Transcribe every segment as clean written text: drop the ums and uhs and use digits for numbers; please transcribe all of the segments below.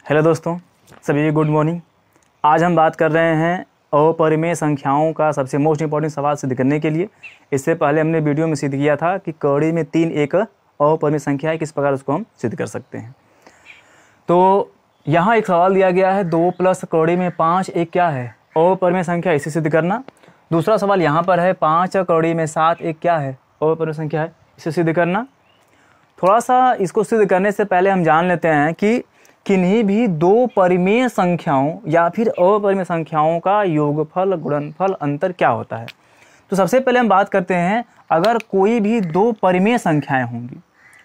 Hello दोस्तों, सभी good morning. आज हम बात कर रहे हैं अपरिमेय संख्याओं का सबसे मोस्ट इंपॉर्टेंट सवाल सिद्ध करने के लिए। इससे पहले हमने वीडियो में सिद्ध किया था कि कौड़ी में 3 एक अपरिमेय संख्या है, किस प्रकार उसको हम सिद्ध कर सकते हैं। तो यहाँ एक सवाल दिया गया है, 2 प्लस कौड़ी में 5 एक क्या है, अपरिमेय संख्या, इसे सिद्ध करना। दूसरा सवाल यहाँ पर है, 5 कौड़ी में 7 एक क्या है, अपरिमेय संख्या है, इसे सिद्ध करना। थोड़ा सा इसको सिद्ध करने से पहले हम जान लेते हैं कि किन्हीं भी 2 परिमेय संख्याओं या फिर अपरिमेय संख्याओं का योगफल, गुणनफल, अंतर क्या होता है। तो सबसे पहले हम बात करते हैं, अगर कोई भी 2 परिमेय संख्याएं होंगी,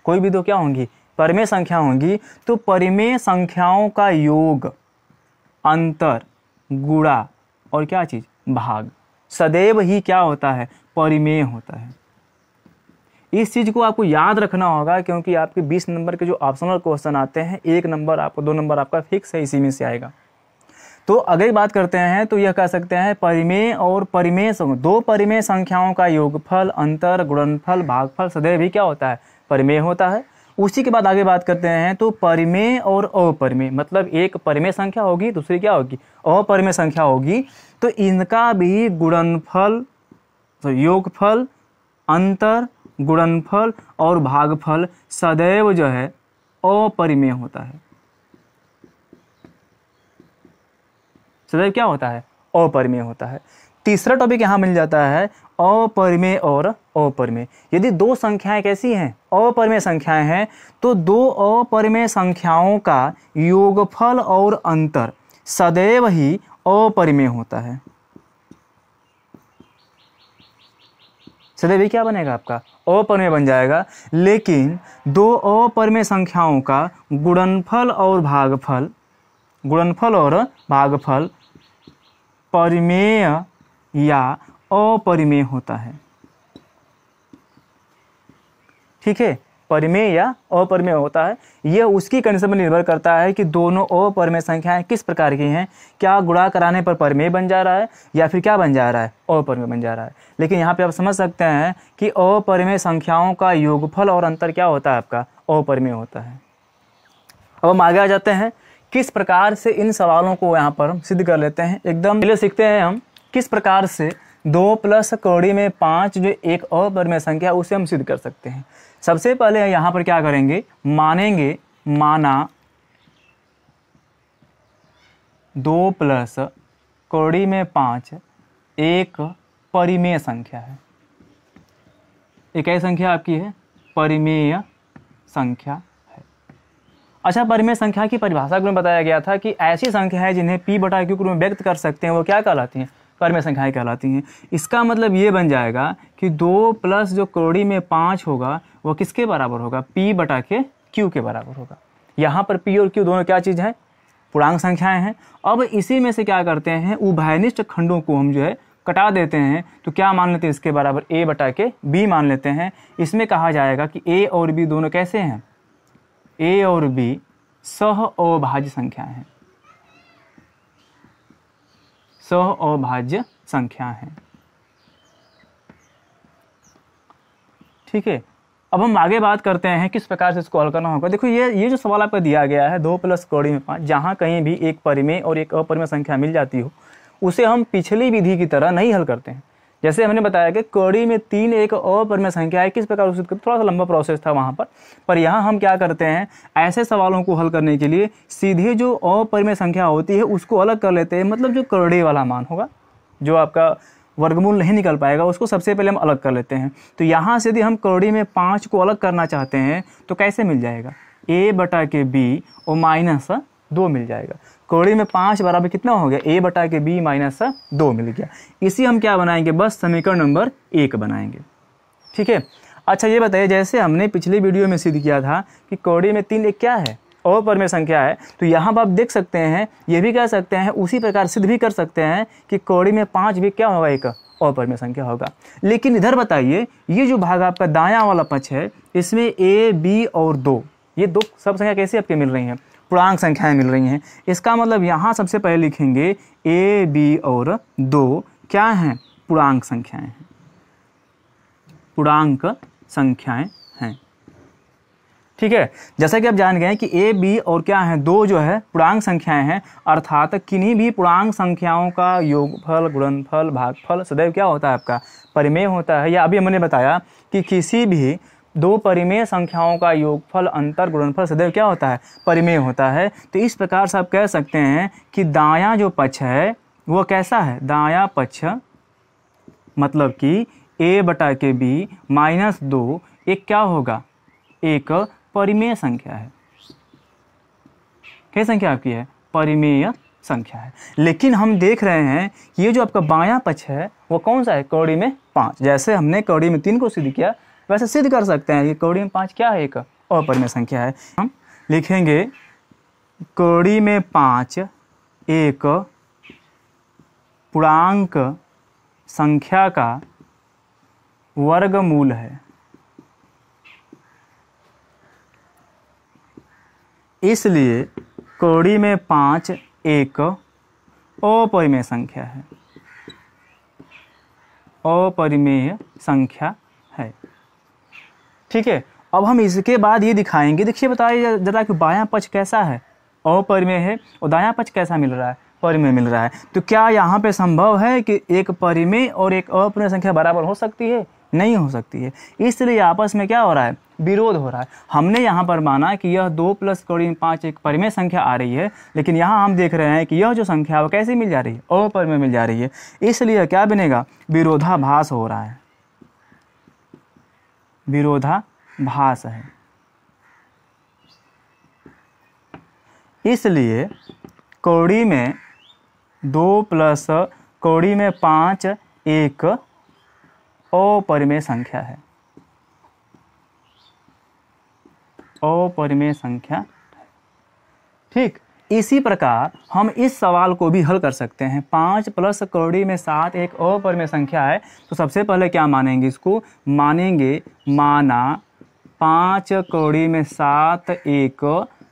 कोई भी 2 क्या होंगी, परिमेय संख्या होंगी, तो परिमेय संख्याओं का योग, अंतर, गुणा और क्या चीज़, भाग, सदैव ही क्या होता है, परिमेय होता है। इस चीज़ को आपको याद रखना होगा, क्योंकि आपके 20 नंबर के जो ऑप्शनल क्वेश्चन आते हैं, 1 नंबर आपको, 2 नंबर आपका फिक्स है, इसी में से आएगा। तो अगर बात करते हैं तो यह कह सकते हैं, परिमेय और परिमेय 2 परिमेय संख्याओं का योगफल, अंतर, गुणनफल, भागफल सदैव ही क्या होता है, परिमेय होता है। उसी के बाद आगे बात करते हैं, तो परिमेय और अपरिमेय, मतलब एक परिमेय संख्या होगी, दूसरी क्या होगी, अपरिमेय संख्या होगी, तो इनका भी गुणनफल, योगफल, अंतर, गुणनफल और भागफल सदैव जो है अपरिमेय होता है। सदैव क्या होता है, अपरिमेय होता है। तीसरा टॉपिक यहाँ मिल जाता है, अपरिमेय और अपरिमेय। यदि 2 संख्याएं कैसी हैं, अपरिमेय संख्याएं हैं, तो 2 अपरिमेय संख्याओं का योगफल और अंतर सदैव ही अपरिमेय होता है। सदैव क्या बनेगा, आपका अपरिमेय बन जाएगा। लेकिन 2 अपरिमेय संख्याओं का गुणनफल और भागफल, परिमेय या अपरिमेय होता है। ठीक है, परिमेय या अपरिमेय होता है। यह उसकी कंडीशन पर निर्भर करता है कि दोनों अपरिमेय संख्याएं किस प्रकार की हैं, क्या गुणा कराने पर परिमेय बन जा रहा है या फिर क्या बन जा रहा है, अपरिमेय बन जा रहा है। लेकिन यहाँ पे आप समझ सकते हैं कि अपरिमेय संख्याओं का योगफल और अंतर क्या होता है, आपका अपरिमेय होता है। अब हम आगे आ जाते हैं, किस प्रकार से इन सवालों को यहाँ पर हम सिद्ध कर लेते हैं। एकदम पहले सीखते हैं हम किस प्रकार से 2 प्लस कौड़ी में 5 जो एक अपरिमेय संख्या, उसे हम सिद्ध कर सकते हैं। सबसे पहले यहाँ पर क्या करेंगे, माना 2 प्लस कौड़ी में 5 एक परिमेय संख्या है। एक ऐसी संख्या आपकी है, परिमेय संख्या है। अच्छा, परिमेय संख्या की परिभाषा में बताया गया था कि ऐसी संख्या है जिन्हें p/q के रूप में व्यक्त कर सकते हैं, वो क्या कहलाती हैं, परिमेय संख्याएं कहलाती हैं। इसका मतलब ये बन जाएगा कि 2 प्लस जो कौड़ी में 5 होगा वो किसके बराबर होगा, p/q के बराबर होगा। यहाँ पर p और q दोनों क्या चीज़ है, पूर्णांक संख्याएं हैं। अब इसी में से क्या करते हैं, उभयनिष्ठ खंडों को हम जो है कटा देते हैं, तो क्या मान लेते हैं, इसके बराबर a/b मान लेते हैं। इसमें कहा जाएगा कि a और b दोनों कैसे हैं, a और b सह अभाज्य संख्याएं हैं, सह अभाज्य संख्या है। ठीक है, अब हम आगे बात करते हैं किस प्रकार से इसको हल करना होगा। देखो ये जो सवाल आपका दिया गया है, 2 प्लस कौड़ी में 5, जहाँ कहीं भी एक परिमेय और एक अपरिमेय संख्या मिल जाती हो, उसे हम पिछली विधि की तरह नहीं हल करते हैं। जैसे हमने बताया कि कौड़ी में 3 एक अपरिमेय संख्या है, किस प्रकार उसे, थोड़ा सा लंबा प्रोसेस था वहाँ पर यहाँ हम क्या करते हैं, ऐसे सवालों को हल करने के लिए सीधे जो अपरिमेय संख्या होती है उसको अलग कर लेते हैं। मतलब जो कौड़ी वाला मान होगा, जो आपका वर्गमूल नहीं निकल पाएगा, उसको सबसे पहले हम अलग कर लेते हैं। तो यहाँ से यदि हम कौड़ी में 5 को अलग करना चाहते हैं तो कैसे मिल जाएगा, a/b और -2 मिल जाएगा। कौड़ी में 5 बराबर कितना हो गया, a/b -2 मिल गया। इसी हम क्या बनाएंगे, बस समीकरण नंबर 1 बनाएंगे। ठीक है, अच्छा ये बताइए, जैसे हमने पिछली वीडियो में सिद्ध किया था कि कौड़ी में 3 एक क्या है, अपरिमेय संख्या है, तो यहाँ पर आप देख सकते हैं, ये भी कह सकते हैं, उसी प्रकार सिद्ध भी कर सकते हैं कि कौड़ी में 5 भी क्या होगा, एक अपरिमेय संख्या होगा। लेकिन इधर बताइए, ये जो भाग आपका दायां वाला पक्ष है, इसमें a, b और 2, ये 2 सब संख्या कैसी आपके मिल रही हैं, पूर्णांक संख्याएं मिल रही हैं। इसका मतलब यहाँ सबसे पहले लिखेंगे a, b और 2 क्या हैं, पूर्णांक संख्याएं हैं, पूर्णांक संख्याएं हैं। ठीक है। जैसा कि आप जान गए हैं कि ए बी और क्या है, दो जो है पूर्णांक संख्याएं हैं, अर्थात किन्हीं भी पूर्णांक संख्याओं का योगफल, गुणनफल, भागफल सदैव क्या होता है आपका, परिमेय होता है। या अभी हमने बताया कि किसी भी दो परिमेय संख्याओं का योगफल, अंतर, गुणनफल सदैव क्या होता है, परिमेय होता है। तो इस प्रकार से आप कह सकते हैं कि दायां जो पक्ष है वो कैसा है, दायां पक्ष मतलब कि a बटा के b माइनस 2 एक क्या होगा, एक परिमेय संख्या है। क्या संख्या आपकी है, परिमेय संख्या है। लेकिन हम देख रहे हैं ये जो आपका बायां पक्ष है वो कौन सा है, कौड़ी में 5। जैसे हमने कौड़ी में 3 को सिद्ध किया वैसे सिद्ध कर सकते हैं कि कौड़ी में 5 क्या है, एक अपरिमेय संख्या है। हम लिखेंगे कौड़ी में 5 एक पूर्णांक संख्या का वर्गमूल है, इसलिए कौड़ी में 5 एक अपरिमेय संख्या है, अपरिमेय संख्या है। ठीक है। अब हम इसके बाद ये दिखाएंगे, देखिए बताइए जरा कि बायां पक्ष कैसा है, अपरिमेय है, और दायां पक्ष कैसा मिल रहा है, परिमेय मिल रहा है। तो क्या यहाँ पे संभव है कि एक परिमेय और एक अपरिमेय संख्या बराबर हो सकती है, नहीं हो सकती है। इसलिए आपस में क्या हो रहा है, विरोध हो रहा है। हमने यहाँ पर माना कि यह 2 प्लस कौड़ी में 5 एक परिमेय संख्या आ रही है, लेकिन यहाँ हम देख रहे हैं कि यह जो संख्या है वो कैसे मिल जा रही है, अपरिमेय मिल जा रही है। इसलिए क्या बनेगा, विरोधाभास हो रहा है, विरोधाभास है। इसलिए कौड़ी में 2 प्लस कौड़ी में 5 एक अपरिमेय संख्या है, अपरिमेय संख्या। ठीक। इसी प्रकार हम इस सवाल को भी हल कर सकते हैं। 5 प्लस कौड़ी में 7 एक अपरिमेय संख्या है, तो सबसे पहले क्या मानेंगे, इसको मानेंगे, माना 5 कौड़ी में 7 एक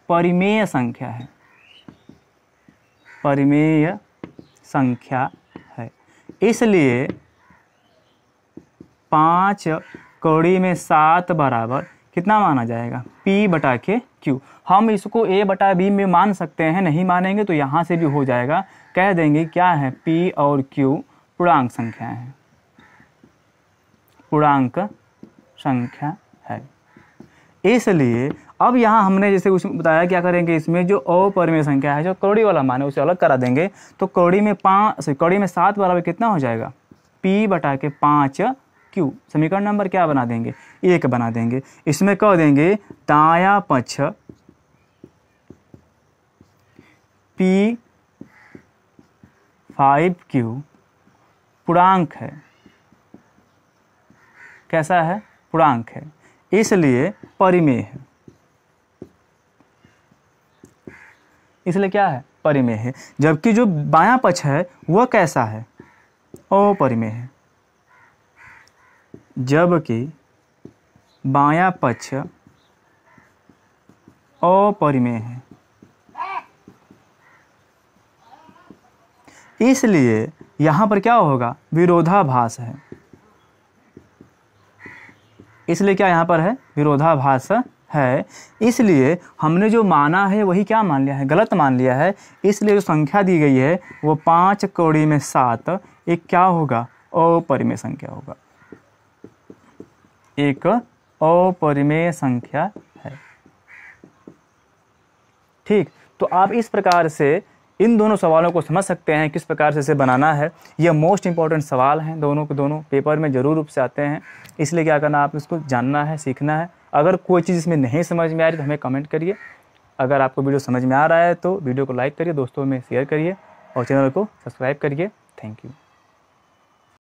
परिमेय संख्या है, परिमेय संख्या है। इसलिए 5 कौड़ी में 7 बराबर कितना माना जाएगा, P बटा के Q। हम इसको A बटा B में मान सकते हैं, नहीं मानेंगे तो यहाँ से भी हो जाएगा। कह देंगे क्या है, P और Q पूर्णांक संख्या है, पूर्णांक संख्या है। इसलिए अब यहाँ हमने जैसे कुछ बताया, क्या करेंगे, इसमें जो अपरिमेय संख्या है, जो कौड़ी वाला मान है उसे अलग करा देंगे। तो कौड़ी में 7 बराबर कितना हो जाएगा, P बटा के 5 Q। समीकरण नंबर क्या बना देंगे, 1 बना देंगे। इसमें कह देंगे दायां पक्ष P 5Q पूर्णांक है, कैसा है, पूर्णांक है, इसलिए परिमेय है। इसलिए क्या है, परिमेय है। जबकि जो बायां पक्ष है वह कैसा है, अपरिमेय है। जबकि बायां पक्ष अपरिमेय है, इसलिए यहाँ पर क्या होगा, विरोधाभास है। इसलिए क्या यहाँ पर है, विरोधाभास है। इसलिए हमने जो माना है वही क्या मान लिया है, गलत मान लिया है। इसलिए जो संख्या दी गई है वो 5 कौड़ी में 7 एक क्या होगा, अपरिमेय संख्या होगा, एक अपरिमेय संख्या है। ठीक। तो आप इस प्रकार से इन दोनों सवालों को समझ सकते हैं, किस प्रकार से इसे बनाना है। यह मोस्ट इंपॉर्टेंट सवाल हैं, दोनों के दोनों पेपर में जरूर रूप से आते हैं। इसलिए क्या करना, आप इसको जानना है, सीखना है। अगर कोई चीज़ इसमें नहीं समझ में आ रही तो हमें कमेंट करिए। अगर आपको वीडियो समझ में आ रहा है तो वीडियो को लाइक करिए, दोस्तों में शेयर करिए और चैनल को सब्सक्राइब करिए। Thank you.